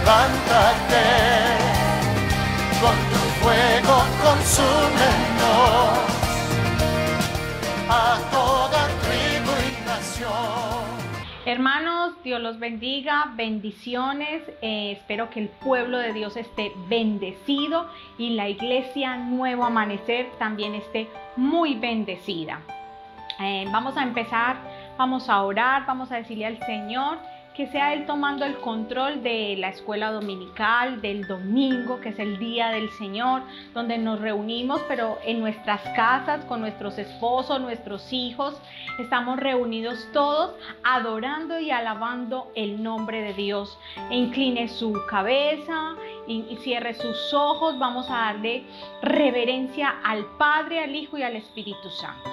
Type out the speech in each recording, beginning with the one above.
levántate, con tu fuego consúmenos a toda tribu y nación. Hermanos, Dios los bendiga, bendiciones. Espero que el pueblo de Dios esté bendecido y la iglesia Nuevo Amanecer también esté muy bendecida. Vamos a empezar, vamos a orar, vamos a decirle al Señor que sea Él tomando el control de la escuela dominical, del domingo, que es el día del Señor, donde nos reunimos, pero en nuestras casas, con nuestros esposos, nuestros hijos, estamos reunidos todos adorando y alabando el nombre de Dios. Incline su cabeza y cierre sus ojos. Vamos a darle reverencia al Padre, al Hijo y al Espíritu Santo.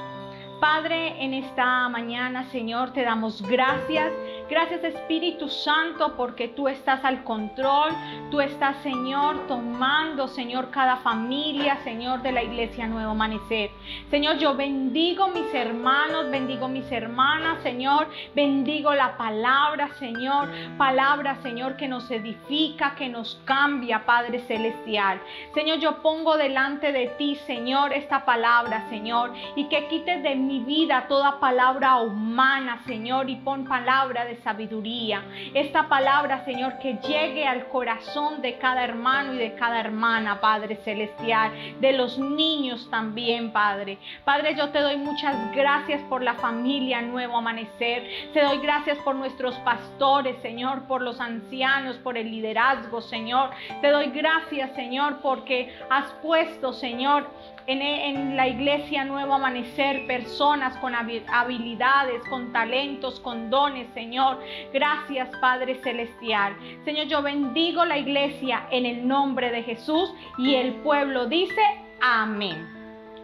Padre, en esta mañana, Señor, te damos gracias. Gracias, Espíritu Santo, porque tú estás al control. Tú estás, Señor, tomando, Señor, cada familia, Señor, de la iglesia Nuevo Amanecer. Señor, yo bendigo mis hermanos, bendigo mis hermanas, Señor. Bendigo la palabra, Señor. Palabra, Señor, que nos edifica, que nos cambia, Padre Celestial. Señor, yo pongo delante de ti, Señor, esta palabra, Señor, y que quites de mi vida toda palabra humana, Señor, y pon palabra de sabiduría. Esta palabra, Señor, que llegue al corazón de cada hermano y de cada hermana, Padre Celestial, de los niños también, Padre. Padre, yo te doy muchas gracias por la familia Nuevo Amanecer. Te doy gracias por nuestros pastores, Señor, por los ancianos, por el liderazgo, Señor. Te doy gracias, Señor, porque has puesto, Señor, en la iglesia Nuevo Amanecer personas con habilidades, con talentos, con dones, Señor. Gracias, Padre Celestial. Señor, yo bendigo la iglesia en el nombre de Jesús y el pueblo dice amén.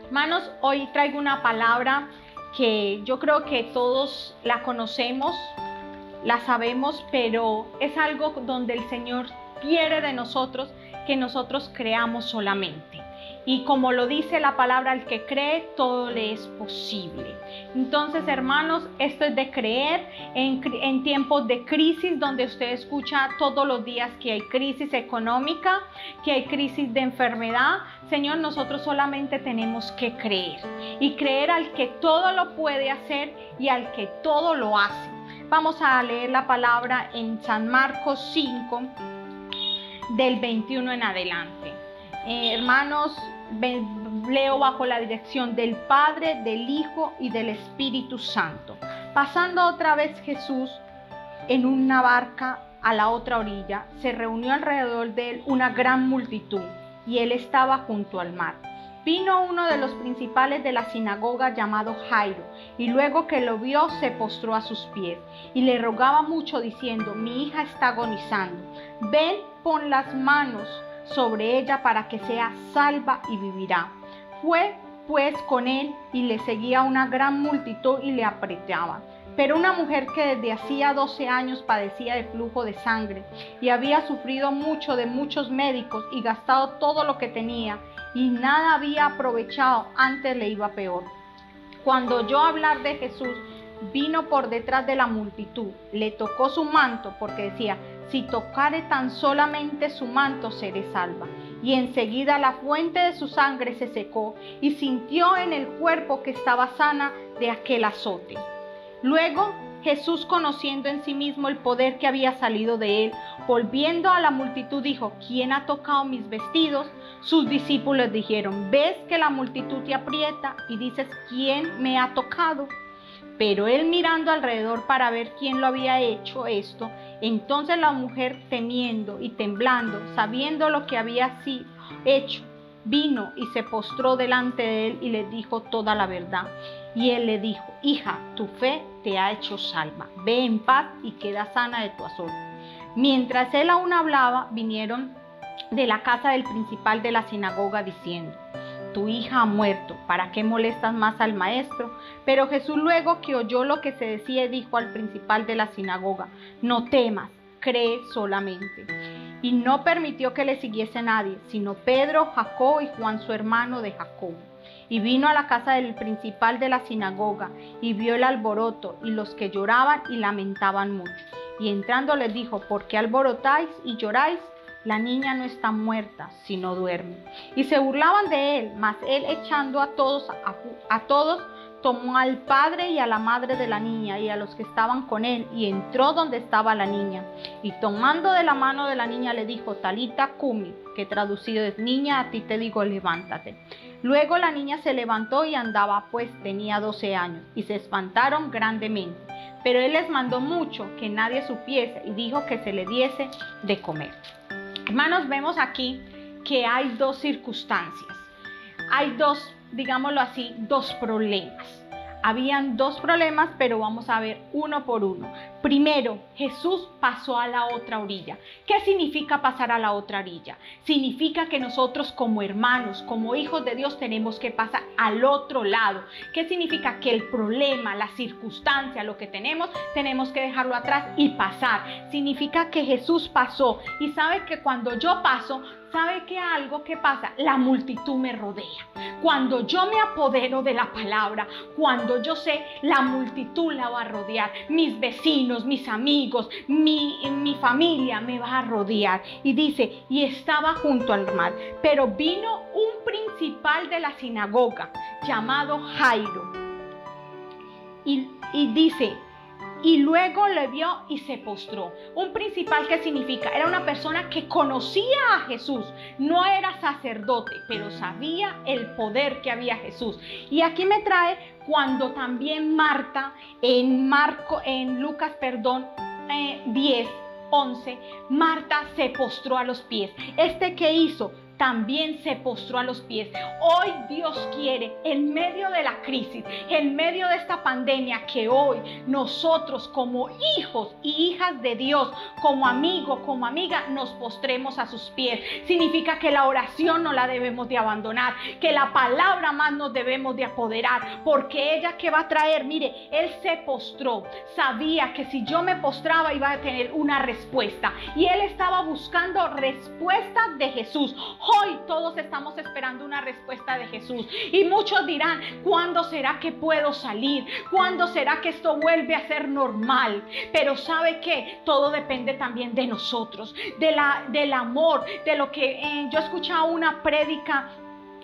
Hermanos, hoy traigo una palabra que yo creo que todos la conocemos, la sabemos, pero es algo donde el Señor quiere de nosotros que nosotros creamos solamente. Y como lo dice la palabra, al que cree, todo le es posible. Entonces, hermanos, esto es de creer en tiempos de crisis, donde usted escucha todos los días que hay crisis económica, que hay crisis de enfermedad. Señor, nosotros solamente tenemos que creer. Y creer al que todo lo puede hacer y al que todo lo hace. Vamos a leer la palabra en San Marcos 5, del 21 en adelante. Hermanos, leo bajo la dirección del Padre, del Hijo y del Espíritu Santo. Pasando otra vez Jesús en una barca a la otra orilla, se reunió alrededor de él una gran multitud, y él estaba junto al mar. Vino uno de los principales de la sinagoga llamado Jairo, y luego que lo vio se postró a sus pies, y le rogaba mucho diciendo: mi hija está agonizando, ven, pon las manos sobre ella para que sea salva y vivirá. Fue pues con él y le seguía una gran multitud y le apretaban. Pero una mujer que desde hacía 12 años padecía de flujo de sangre y había sufrido mucho de muchos médicos y gastado todo lo que tenía y nada había aprovechado, antes le iba peor. Cuando oyó hablar de Jesús, vino por detrás de la multitud, le tocó su manto, porque decía: si tocare tan solamente su manto, seré salva. Y enseguida la fuente de su sangre se secó, y sintió en el cuerpo que estaba sana de aquel azote. Luego Jesús, conociendo en sí mismo el poder que había salido de él, volviendo a la multitud, dijo: ¿quién ha tocado mis vestidos? Sus discípulos dijeron: ¿ves que la multitud te aprieta y dices: ¿quién me ha tocado? Pero él, mirando alrededor para ver quién lo había hecho esto, entonces la mujer, temiendo y temblando, sabiendo lo que había sido hecho, vino y se postró delante de él y le dijo toda la verdad. Y él le dijo: hija, tu fe te ha hecho salva, ve en paz y queda sana de tu azote. Mientras él aún hablaba, vinieron de la casa del principal de la sinagoga diciendo: tu hija ha muerto, ¿para qué molestas más al maestro? Pero Jesús, luego que oyó lo que se decía, dijo al principal de la sinagoga: no temas, cree solamente. Y no permitió que le siguiese nadie, sino Pedro, Jacobo y Juan, su hermano de Jacobo. Y vino a la casa del principal de la sinagoga, y vio el alboroto, y los que lloraban y lamentaban mucho. Y entrando les dijo: ¿por qué alborotáis y lloráis? La niña no está muerta, sino duerme. Y se burlaban de él, mas él, echando a todos, tomó al padre y a la madre de la niña y a los que estaban con él, y entró donde estaba la niña. Y tomando de la mano de la niña le dijo: Talita cumi, que traducido es: niña, a ti te digo, levántate. Luego la niña se levantó y andaba, pues tenía 12 años, y se espantaron grandemente. Pero él les mandó mucho que nadie supiese, y dijo que se le diese de comer. Hermanos, vemos aquí que hay dos circunstancias. Hay dos, digámoslo así, dos problemas. Habían dos problemas, pero vamos a ver uno por uno. Primero, Jesús pasó a la otra orilla. ¿Qué significa pasar a la otra orilla? Significa que nosotros como hermanos, como hijos de Dios, tenemos que pasar al otro lado. ¿Qué significa? Que el problema, la circunstancia, lo que tenemos que dejarlo atrás y pasar. Significa que Jesús pasó, y sabe que cuando yo paso, ¿sabe qué algo que pasa? La multitud me rodea. Cuando yo me apodero de la palabra, cuando yo sé, la multitud la va a rodear. Mis vecinos, mis amigos, mi familia me va a rodear. Y dice, y estaba junto al mar. Pero vino un principal de la sinagoga, llamado Jairo. Y dice, y luego le vio y se postró. Un principal, ¿qué significa? Era una persona que conocía a Jesús. No era sacerdote, pero sabía el poder que había Jesús. Y aquí me trae cuando también Marta, en Lucas 10:11, Marta se postró a los pies. ¿Qué hizo? También se postró a los pies. Hoy Dios quiere, en medio de la crisis, en medio de esta pandemia, que hoy nosotros como hijos y hijas de Dios, como amigos, como amiga, nos postremos a sus pies. Significa que la oración no la debemos de abandonar, que la palabra más nos debemos de apoderar, porque ella que va a traer, mire, él se postró, sabía que si yo me postraba iba a tener una respuesta, y él estaba buscando respuestas de Jesús. Hoy todos estamos esperando una respuesta de Jesús, y muchos dirán: ¿cuándo será que puedo salir? ¿Cuándo será que esto vuelve a ser normal? Pero ¿sabe qué? Todo depende también de nosotros, del amor, de lo que yo escuchaba una prédica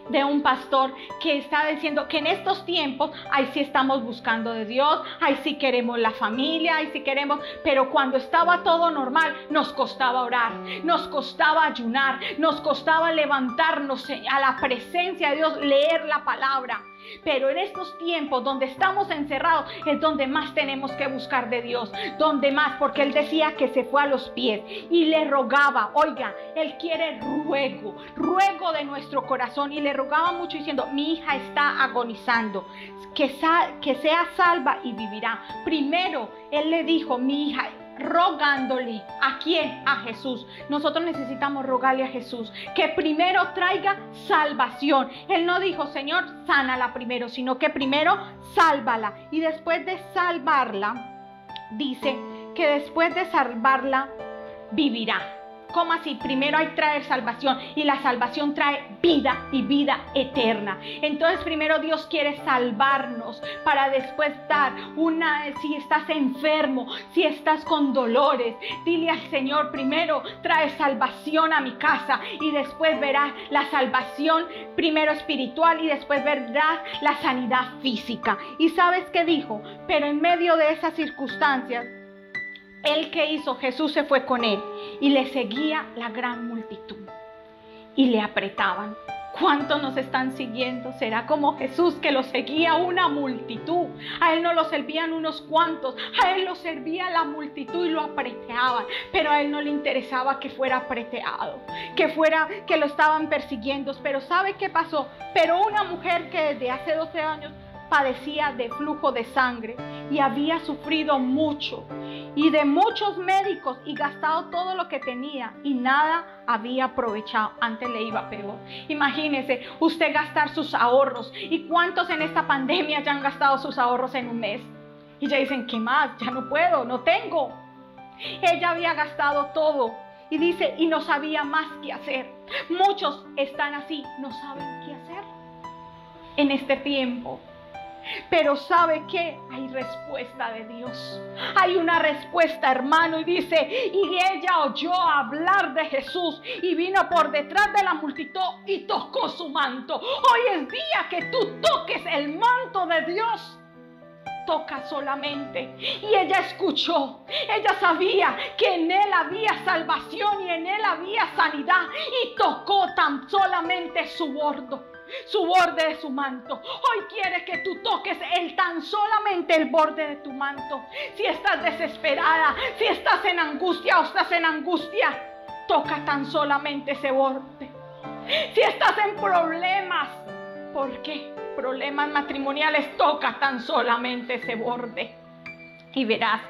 de un pastor que está diciendo que en estos tiempos, ahí sí estamos buscando de Dios, ahí sí queremos la familia, ahí sí queremos, pero cuando estaba todo normal, nos costaba orar, nos costaba ayunar, nos costaba levantarnos a la presencia de Dios, leer la palabra. Pero en estos tiempos donde estamos encerrados es donde más tenemos que buscar de Dios, donde más, porque él decía que se fue a los pies y le rogaba. Oiga, él quiere ruego de nuestro corazón, y le rogaba mucho diciendo: mi hija está agonizando, que sea salva y vivirá. Primero él le dijo: mi hija, rogándole. ¿A quién? A Jesús. Nosotros necesitamos rogarle a Jesús que primero traiga salvación. Él no dijo: Señor, sánala primero, sino que primero sálvala. Y después de salvarla, dice que después de salvarla, vivirá. ¿Cómo así? Primero hay que traer salvación, y la salvación trae vida y vida eterna. Entonces primero Dios quiere salvarnos para después dar si estás enfermo, si estás con dolores, dile al Señor: primero trae salvación a mi casa, y después verás la salvación primero espiritual, y después verás la sanidad física. ¿Y sabes qué dijo? Pero en medio de esas circunstancias, ¿él qué hizo? Jesús se fue con él, y le seguía la gran multitud, y le apretaban. ¿Cuántos nos están siguiendo? ¿Será como Jesús, que lo seguía una multitud? A él no lo servían unos cuantos, a él lo servía la multitud y lo apretaban, pero a él no le interesaba que fuera apreteado, que lo estaban persiguiendo. Pero ¿sabe qué pasó? Pero una mujer que desde hace 12 años padecía de flujo de sangre y había sufrido mucho, y de muchos médicos, y gastado todo lo que tenía, y nada había aprovechado. Antes le iba peor. Imagínese usted gastar sus ahorros. ¿Y cuántos en esta pandemia ya han gastado sus ahorros en un mes? Y ya dicen: ¿qué más? Ya no puedo, no tengo. Ella había gastado todo, y dice, y no sabía más qué hacer. Muchos están así, no saben qué hacer en este tiempo. Pero ¿sabe qué? Hay respuesta de Dios. Hay una respuesta, hermano, y dice, y ella oyó hablar de Jesús y vino por detrás de la multitud y tocó su manto. Hoy es día que tú toques el manto de Dios. Toca solamente. Y ella escuchó. Ella sabía que en él había salvación y en él había sanidad. Y tocó tan solamente su borde de su manto. Hoy quiere que tú toques tan solamente el borde de tu manto. Si estás desesperada, si estás en angustia o estás en angustia, toca tan solamente ese borde. Si estás en problemas, ¿por qué? Problemas matrimoniales, toca tan solamente ese borde y verás,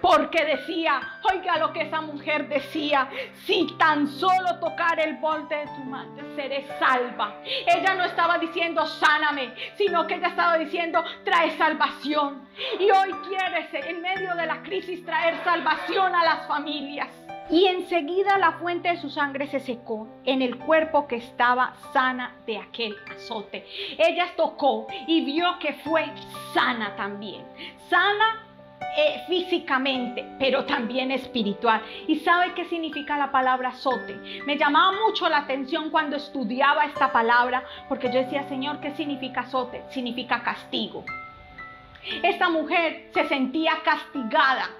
porque decía, oiga lo que esa mujer decía, si tan solo tocar el borde de tu manto seré salva. Ella no estaba diciendo sáname, sino que ella estaba diciendo trae salvación. Y hoy quieres en medio de la crisis traer salvación a las familias. Y enseguida la fuente de su sangre se secó en el cuerpo que estaba sana de aquel azote. Ella tocó y vio que fue sana también. Sana físicamente, pero también espiritual. ¿Y sabe qué significa la palabra azote? Me llamaba mucho la atención cuando estudiaba esta palabra, porque yo decía, Señor, ¿qué significa azote? Significa castigo. Esta mujer se sentía castigada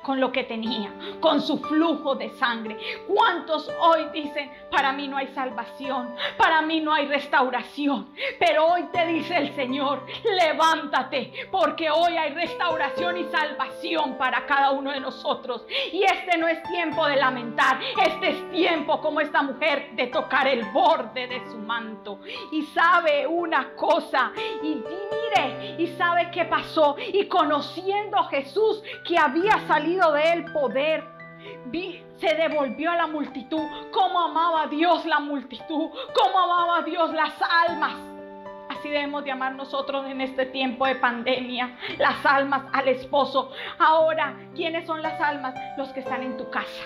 con lo que tenía, con su flujo de sangre. ¿Cuántos hoy dicen, para mí no hay salvación, para mí no hay restauración? Pero hoy te dice el Señor, levántate, porque hoy hay restauración y salvación para cada uno de nosotros. Y este no es tiempo de lamentar, este es tiempo como esta mujer de tocar el borde de su manto. Y sabe una cosa, y mire, y sabe qué pasó, y conociendo a Jesús que había salido de él poder, se devolvió a la multitud. Cómo amaba a Dios la multitud, cómo amaba a Dios las almas. Así debemos de amar nosotros en este tiempo de pandemia, las almas al esposo. Ahora, ¿quiénes son las almas? Los que están en tu casa,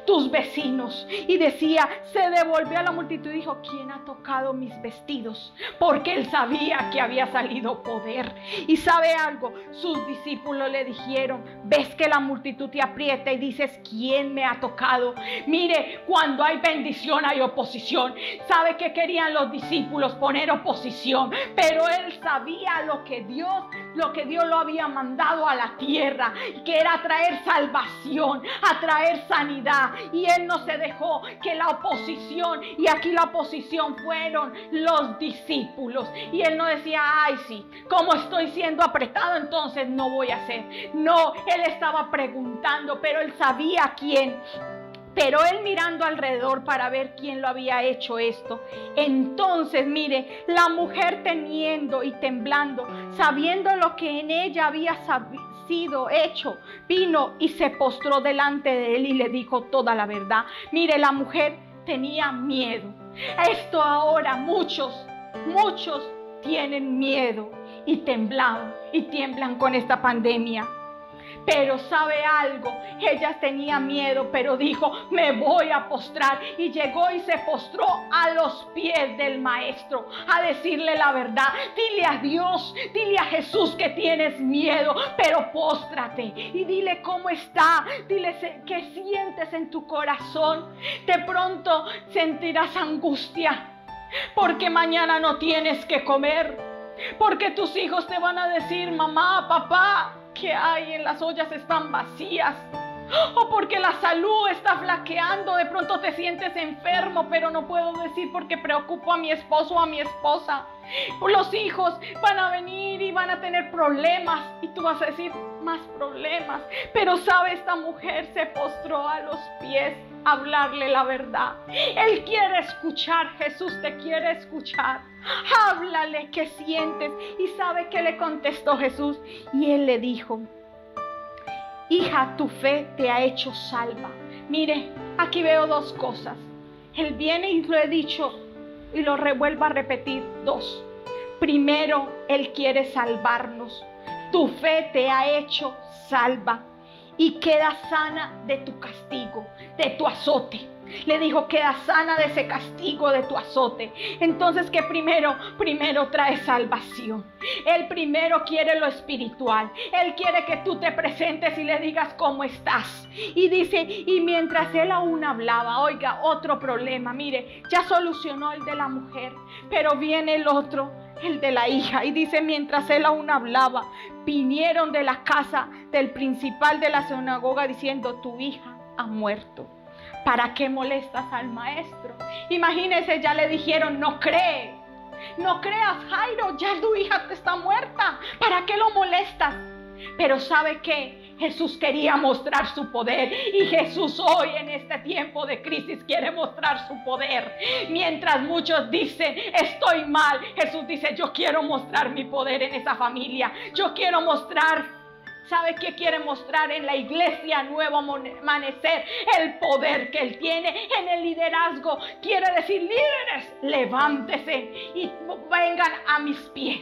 tus vecinos. Y decía, se devolvió a la multitud y dijo, ¿quién ha tocado mis vestidos? Porque él sabía que había salido poder. Y sabe algo, sus discípulos le dijeron, ves que la multitud te aprieta y dices, ¿quién me ha tocado? Mire, cuando hay bendición hay oposición. ¿Sabe qué querían los discípulos? Poner oposición. Pero él sabía lo que Dios lo había mandado a la tierra, que era traer salvación, a traer sanidad. Y él no se dejó que la oposición, y aquí la oposición fueron los discípulos. Y él no decía, ay sí, como estoy siendo apretado, entonces no voy a hacer. No, él estaba preguntando, pero él sabía quién. Pero él mirando alrededor para ver quién lo había hecho esto. Entonces, mire, la mujer temiendo y temblando, sabiendo lo que en ella había sido hecho, vino y se postró delante de él y le dijo toda la verdad. Mire, la mujer tenía miedo. Esto ahora muchos tienen miedo y tiemblan con esta pandemia. Pero sabe algo, ella tenía miedo, pero dijo, me voy a postrar. Y llegó y se postró a los pies del maestro a decirle la verdad. Dile a Dios, dile a Jesús que tienes miedo, pero póstrate y dile cómo está. Dile qué sientes en tu corazón. De pronto sentirás angustia porque mañana no tienes que comer, porque tus hijos te van a decir, mamá, papá, que hay en las ollas están vacías, o porque la salud está flaqueando. De pronto te sientes enfermo, pero no puedo decir porque preocupo a mi esposo o a mi esposa. Los hijos van a venir y van a tener problemas y tú vas a decir, más problemas. Pero sabe, esta mujer se postró a los pies a hablarle la verdad. Él quiere escuchar, Jesús te quiere escuchar. Háblale qué sientes. Y sabe qué le contestó Jesús, y él le dijo, hija, tu fe te ha hecho salva. Mire, aquí veo dos cosas. Él viene y lo he dicho y lo revuelvo a repetir, dos. Primero, él quiere salvarnos. Tu fe te ha hecho salva y queda sana de tu castigo, de tu azote. Le dijo, queda sana de ese castigo de tu azote. Entonces que primero trae salvación. Él primero quiere lo espiritual. Él quiere que tú te presentes y le digas cómo estás. Y dice, y mientras él aún hablaba, oiga, otro problema, mire, ya solucionó el de la mujer, pero viene el otro, el de la hija. Y dice, mientras él aún hablaba, vinieron de la casa del principal de la sinagoga diciendo, tu hija ha muerto. ¿Para qué molestas al maestro? Imagínese, ya le dijeron, no creas, Jairo, ya tu hija está muerta. ¿Para qué lo molestas? Pero ¿sabe qué? Jesús quería mostrar su poder, y Jesús hoy en este tiempo de crisis quiere mostrar su poder. Mientras muchos dicen, estoy mal, Jesús dice, yo quiero mostrar mi poder en esa familia. Yo quiero mostrar. ¿Sabe qué quiere mostrar en la iglesia Nuevo Amanecer? El poder que Él tiene en el liderazgo. Quiere decir, líderes, levántese y vengan a mis pies.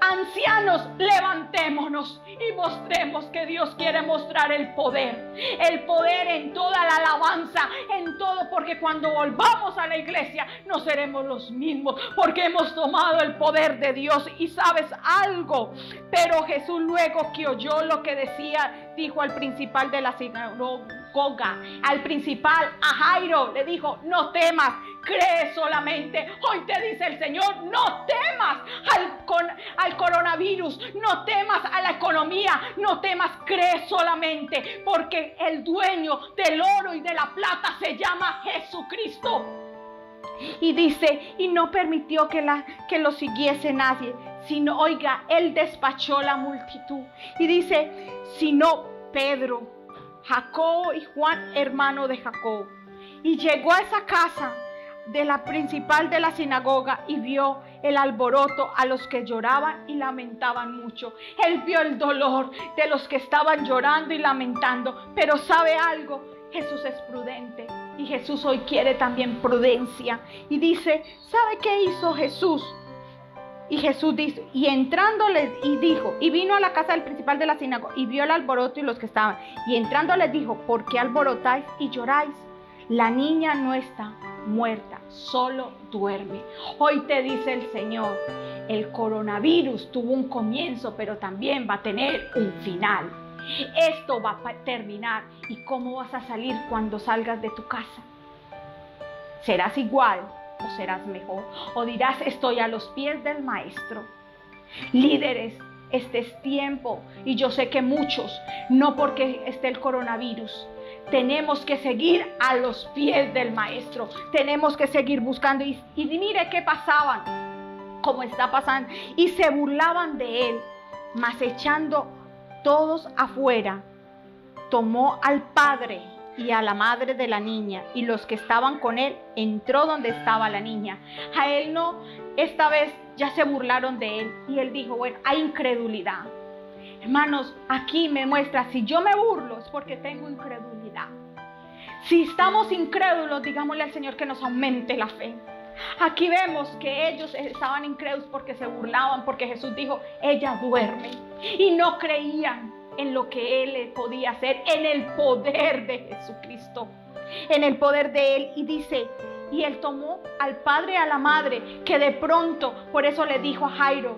Ancianos, levantémonos y mostremos que Dios quiere mostrar el poder en toda la alabanza, en todo, porque cuando volvamos a la iglesia no seremos los mismos, porque hemos tomado el poder de Dios. Y sabes algo, pero Jesús, luego que oyó lo que decía, dijo al principal de la sinagoga, al principal, a Jairo, le dijo, no temas, cree solamente. Hoy te dice el Señor, no temas al coronavirus, no temas a la economía, no temas, cree solamente, porque el dueño del oro y de la plata se llama Jesucristo. Y dice, y no permitió que lo siguiese nadie, sino, oiga, Él despachó la multitud. Y dice, sino Pedro, Jacobo y Juan, hermano de Jacobo. Y llegó a esa casa de la principal de la sinagoga y vio el alboroto, a los que lloraban y lamentaban mucho. Él vio el dolor de los que estaban llorando y lamentando. Pero ¿sabe algo? Jesús es prudente, y Jesús hoy quiere también prudencia. Y dice, ¿sabe qué hizo Jesús? Y Jesús dice, y entrándole y dijo, y vino a la casa del principal de la sinagoga y vio el alboroto y los que estaban. Y entrando les dijo, ¿por qué alborotáis y lloráis? La niña no está muerta, solo duerme. Hoy te dice el Señor, el coronavirus tuvo un comienzo, pero también va a tener un final. Esto va a terminar. ¿Y cómo vas a salir cuando salgas de tu casa? ¿Serás igual o serás mejor? ¿O dirás, estoy a los pies del Maestro? Líderes, este es tiempo, y yo sé que muchos, no porque esté el coronavirus, tenemos que seguir a los pies del Maestro. Tenemos que seguir buscando. Y mire qué pasaban, cómo está pasando. Y se burlaban de Él, mas echando todos afuera, tomó al padre y a la madre de la niña y los que estaban con Él, entró donde estaba la niña. A Él no, esta vez ya se burlaron de Él. Y Él dijo, bueno, hay incredulidad. Hermanos, aquí me muestra, si yo me burlo es porque tengo incredulidad. Si estamos incrédulos, digámosle al Señor que nos aumente la fe. Aquí vemos que ellos estaban incrédulos porque se burlaban, porque Jesús dijo, ella duerme. Y no creían en lo que Él podía hacer, en el poder de Jesucristo, en el poder de Él. Y dice, y Él tomó al padre y a la madre, que de pronto, por eso le dijo a Jairo,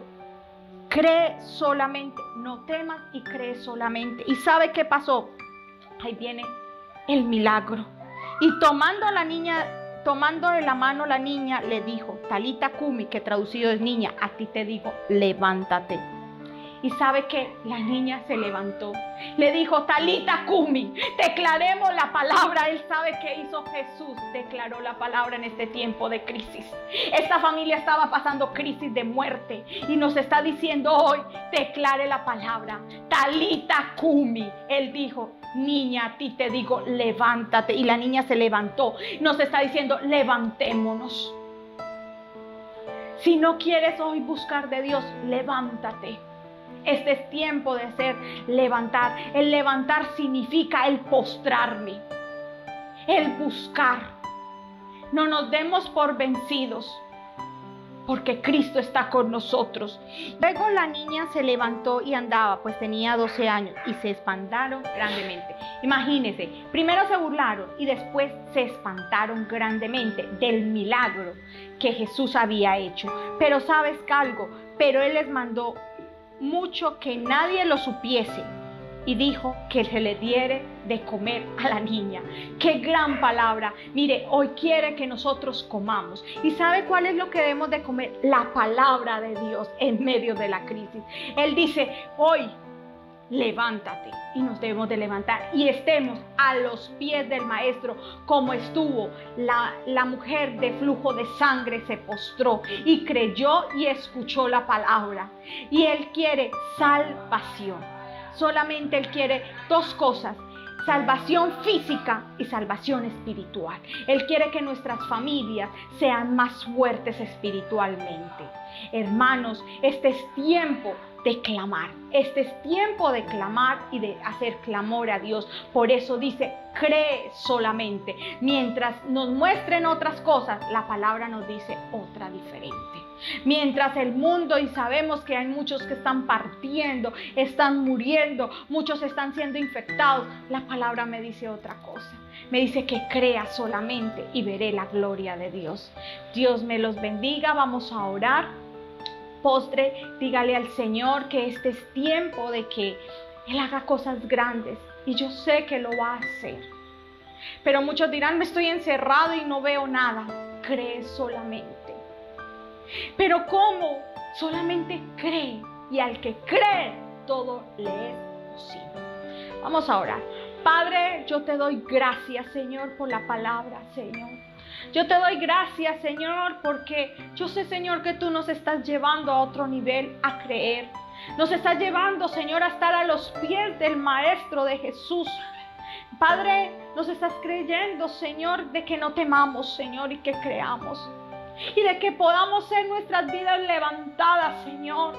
cree solamente, no temas y cree solamente. ¿Y sabe qué pasó? Ahí viene el milagro. Y tomando de la mano la niña, le dijo, Talita Cumi, que traducido es niña, a ti te digo, levántate. Y sabe que la niña se levantó. Le dijo, Talita Cumi, declaremos la palabra. Él sabe qué hizo Jesús, declaró la palabra en este tiempo de crisis. Esta familia estaba pasando crisis de muerte y nos está diciendo hoy, declare la palabra. Talita Cumi. Él dijo, niña, a ti te digo, levántate. Y la niña se levantó. Nos está diciendo, levantémonos. Si no quieres hoy buscar de Dios, levántate. Este es tiempo de hacer levantar. El levantar significa el postrarme, el buscar. No nos demos por vencidos, porque Cristo está con nosotros. Luego la niña se levantó y andaba, pues tenía 12 años, y se espantaron grandemente. Imagínense, primero se burlaron y después se espantaron grandemente del milagro que Jesús había hecho. Pero ¿sabes algo? Pero Él les mandó mucho que nadie lo supiese, y dijo que se le diere de comer a la niña. ¡Qué gran palabra! Mire, hoy quiere que nosotros comamos. ¿Y sabe cuál es lo que debemos de comer? La palabra de Dios en medio de la crisis. Él dice, hoy levántate, y nos debemos de levantar y estemos a los pies del Maestro, como estuvo la mujer de flujo de sangre. Se postró y creyó y escuchó la palabra, y Él quiere salvación. Solamente Él quiere dos cosas: salvación física y salvación espiritual. Él quiere que nuestras familias sean más fuertes espiritualmente. Hermanos, este es tiempo de clamar. Este es tiempo de clamar y de hacer clamor a Dios. Por eso dice, cree solamente. Mientras nos muestren otras cosas, la palabra nos dice otra diferente. Mientras el mundo, y sabemos que hay muchos que están partiendo, están muriendo, muchos están siendo infectados, la palabra me dice otra cosa. Me dice que crea solamente y veré la gloria de Dios. Dios me los bendiga. Vamos a orar. Postre, dígale al Señor que este es tiempo de que Él haga cosas grandes, y yo sé que lo va a hacer. Pero muchos dirán, me estoy encerrado y no veo nada. Cree solamente. Pero ¿cómo? Solamente cree, y al que cree todo le es posible. Vamos a orar. Padre, yo te doy gracias, Señor, por la palabra, Señor. Yo te doy gracias, Señor, porque yo sé, Señor, que tú nos estás llevando a otro nivel, a creer. Nos estás llevando, Señor, a estar a los pies del Maestro, de Jesús. Padre, nos estás creyendo, Señor, de que no temamos, Señor, y que creamos. Y de que podamos ser nuestras vidas levantadas, Señor.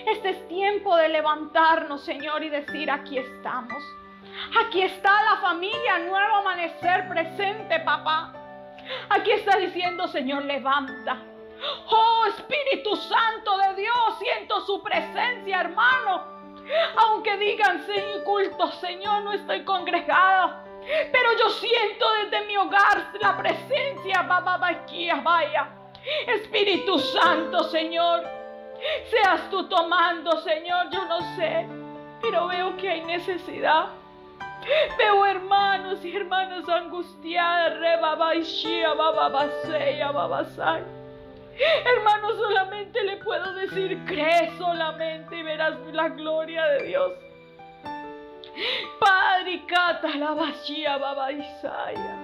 Este es tiempo de levantarnos, Señor, y decir, aquí estamos. Aquí está la familia Nuevo Amanecer presente, papá. Aquí está diciendo, Señor, levanta. Oh, Espíritu Santo de Dios, siento su presencia, hermano. Aunque digan, sí, culto, Señor, no estoy congregada, pero yo siento desde mi hogar la presencia, vaya. Espíritu Santo, Señor, seas tú tomando, Señor, yo no sé, pero veo que hay necesidad. Veo hermanos y hermanas angustiadas. Hermanos, solamente le puedo decir, cree solamente y verás la gloria de Dios. Padre, cata la vacía, babaisaya.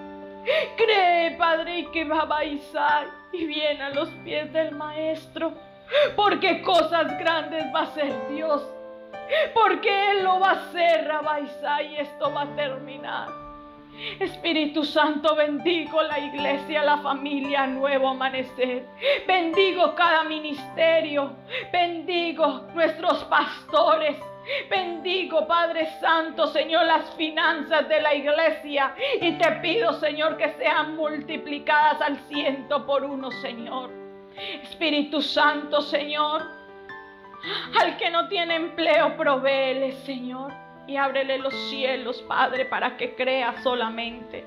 Cree, Padre, y que babaisaya, y viene a los pies del Maestro, porque cosas grandes va a hacer Dios. Porque Él lo va a hacer, Rabaisá, y esto va a terminar. Espíritu Santo, bendigo la iglesia, la familia Nuevo Amanecer. Bendigo cada ministerio. Bendigo nuestros pastores. Bendigo, Padre Santo, Señor, las finanzas de la iglesia. Y te pido, Señor, que sean multiplicadas al 100 por 1, Señor. Espíritu Santo, Señor, al que no tiene empleo, provéele, Señor, y ábrele los cielos, Padre, para que crea solamente.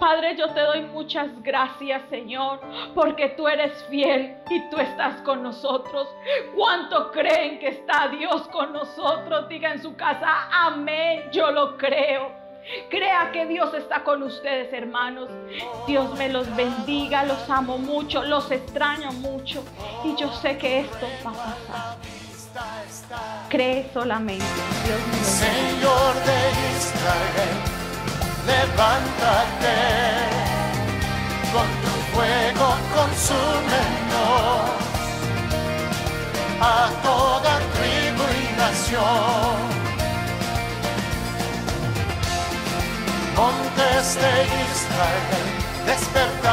Padre, yo te doy muchas gracias, Señor, porque tú eres fiel y tú estás con nosotros. ¿Cuánto creen que está Dios con nosotros? Diga en su casa, amén, yo lo creo. Crea que Dios está con ustedes, hermanos. Dios me los bendiga, los amo mucho, los extraño mucho, y yo sé que esto va a pasar. Cree solamente. Dios me bendiga. Señor de Israel, levántate, con tu fuego consúmenos a toda tribu y nación. Montes de Israel, despertar.